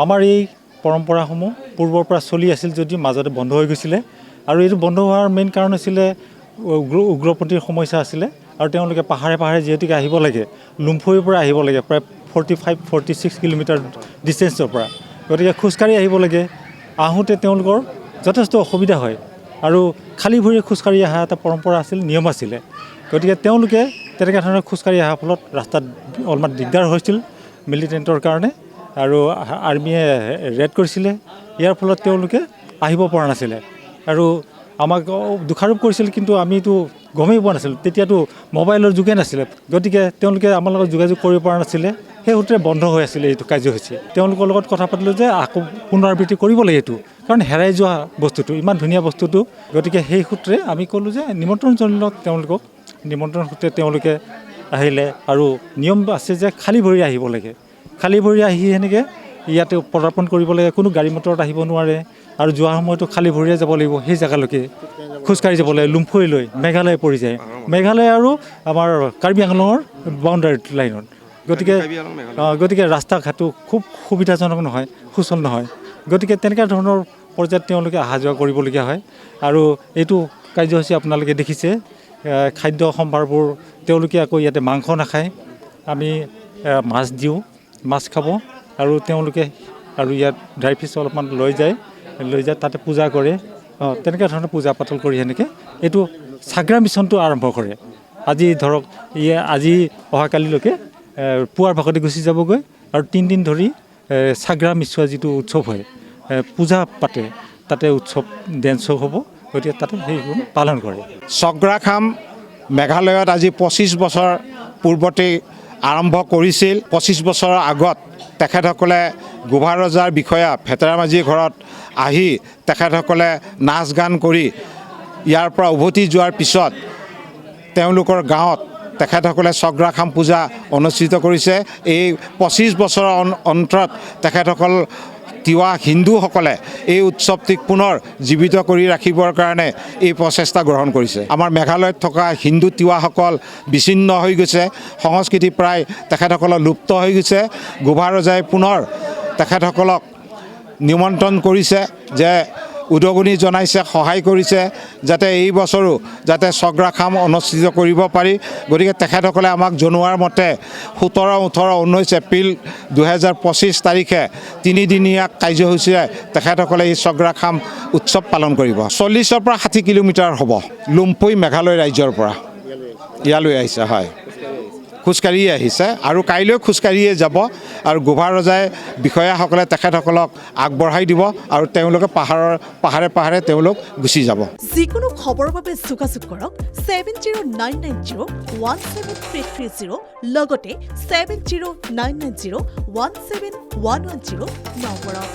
আমাৰ এই পৰম্পৰাসমূহ পূৰ্বৰ পৰা চলি আছিল যদিও মাজতে বন্ধ হৈ গৈছিলে আৰু এইটো বন্ধ হোৱাৰ মেইন কাৰণ হৈছিলে উগ্ৰপন্থীৰ সমস্যা আছিলে আৰু তেওঁলোকে পাহাৰে পাহাৰে যিহেতুকে আহিব লাগে লুম্ফুৰ পৰা আহিব লাগে প্ৰায় 45-46 কিলোমিটাৰ ডিষ্টেন্সৰ পৰা গতিকে খোজকাঢ়ি আহিব লাগে আহোঁতে তেওঁলোকৰ যথেষ্ট অসুবিধা হয় আৰু খালী ভৰিৰে খোজকাঢ়ি অহা এটা পৰম্পৰা আছিল নিয়ম আছিলে গতিকে তেওঁলোকে তেনেকুৱা ধৰণে খোজকাঢ়ি অহাৰ ফলত ৰাস্তাত অলপমান দিগদাৰ হৈছিল মিলিটেণ্টৰ কাৰণে আৰু আৰ্মিয়ে ৰেড কৰিছিলে ইয়াৰ ফলত তেওঁলোকে আহিব পৰা নাছিলে আৰু আমাক দুখাৰোপ কৰিছিল কিন্তু আমিতো গমেই পোৱা নাছিলোঁ তেতিয়াতো মোবাইলৰ যুগে নাছিলে গতিকে তেওঁলোকে আমাৰ লগত যোগাযোগ কৰিব পৰা নাছিলে সেই সূত্ৰে বন্ধ হৈ আছিলে এইটো কাৰ্যসূচী তেওঁলোকৰ লগত কথা পাতিলোঁ যে আকৌ পুনৰাবৃত্তি কৰিব লাগে এইটো কাৰণ হেৰাই যোৱা বস্তুটো ইমান ধুনীয়া বস্তুটো গতিকে সেই সূত্ৰে আমি ক'লোঁ যে নিমন্ত্ৰণ জনালোঁ তেওঁলোকক নিমন্ত্ৰণ সূত্ৰে তেওঁলোকে আহিলে আৰু নিয়ম আছে যে খালী ভৰি আহিব লাগে খালী ভৰি আহি সেনেকৈ ইয়াতে পদাৰ্পণ কৰিব লাগে কোনো গাড়ী মটৰত আহিব নোৱাৰে আৰু যোৱাৰ সময়তো খালী ভৰিয়ে যাব লাগিব সেই জেগালৈকে খোজকাঢ়ি যাব লাগে লুম্ফুলৈ মেঘালয় পৰি যায় মেঘালয় আৰু আমাৰ কাৰ্বি আংলঙৰ বাউণ্ডাৰী লাইনত গতিকে ৰাস্তা ঘাটো খুব সুবিধাজনক নহয় সুচল নহয় গতিকে তেনেকুৱা ধৰণৰ পৰ্যায়ত তেওঁলোকে অহা যোৱা কৰিবলগীয়া হয় আৰু এইটো কাৰ্যসূচী আপোনালোকে দেখিছে খাদ্য সম্ভাৰবোৰ তেওঁলোকে আকৌ ইয়াতে মাংস নাখায় আমি মাছ দিওঁ মাছ খাব আৰু তেওঁলোকে আৰু ইয়াত ড্ৰাই ফিছ অলপমান লৈ যায় তাতে পূজা কৰে তেনেকুৱা ধৰণৰ পূজা পাতল কৰি সেনেকৈ এইটো চাগ্ৰা মিছনটো আৰম্ভ কৰে আজি ধৰক আজি অহাকালিলৈকে পুৱাৰ ভাগতে গুচি যাবগৈ আৰু 3 দিন ধৰি চাগ্ৰা মিছোৱা যিটো উৎসৱ হয় পূজা পাতে তাতে উৎসৱ ডেন্স শ্ব' হ'ব গতিকে তাতে সেইবোৰ পালন কৰে চগ্ৰাখাম মেঘালয়ত আজি 25 বছৰ পূৰ্বতেই আৰম্ভ কৰিছিল 25 বছৰৰ আগত তেখেতসকলে গোভা ৰজাৰ বিষয়া ভেটেৰা মাঝিৰ ঘৰত আহি তেখেতসকলে নাচ গান কৰি ইয়াৰ পৰা উভতি যোৱাৰ পিছত তেওঁলোকৰ গাঁৱত তেখেতসকলে চগ্ৰাখাম পূজা অনুষ্ঠিত কৰিছে এই 25 বছৰৰ অন্তৰত তেখেতসকল তিৱা হিন্দুসকলে এই উৎসৱটিক পুনৰ জীৱিত কৰি ৰাখিবৰ কাৰণে এই প্ৰচেষ্টা গ্ৰহণ কৰিছে আমাৰ মেঘালয়ত থকা হিন্দু তিৱাসকল বিচ্ছিন্ন হৈ গৈছে সংস্কৃতি প্ৰায় তেখেতসকলৰ লুপ্ত হৈ গৈছে গোভা ৰজাই পুনৰ তেখেতসকলক নিমন্ত্ৰণ কৰিছে যে উদগনি জনাইছে সহায় কৰিছে যাতে এই বছৰো যাতে চগ্ৰাখাম অনুষ্ঠিত কৰিব পাৰি গতিকে তেখেতসকলে আমাক জনোৱাৰ মতে 17, 18, 19 এপ্ৰিল 2025 তাৰিখে 3 দিনীয়া কাৰ্যসূচীৰে তেখেতসকলে এই চগ্ৰাখাম উৎসৱ পালন কৰিব 40 পৰা 60 কিলোমিটাৰ হ'ব লুম্পুই মেঘালয় ৰাজ্যৰ পৰা ইয়ালৈ আহিছে হয় খোজকাঢ়িয়ে আহিছে আৰু কাইলৈ খোজকাঢ়িয়ে যাব আৰু গোভা ৰজাই বিষয়াসকলে তেখেতসকলক আগবঢ়াই দিব আৰু তেওঁলোকে পাহাৰে পাহাৰে তেওঁলোক গুচি যাব। যিকোনো খবৰৰ বাবে যোগাযোগ কৰক 7099017330 লগতে 7099017110 নম্বৰত।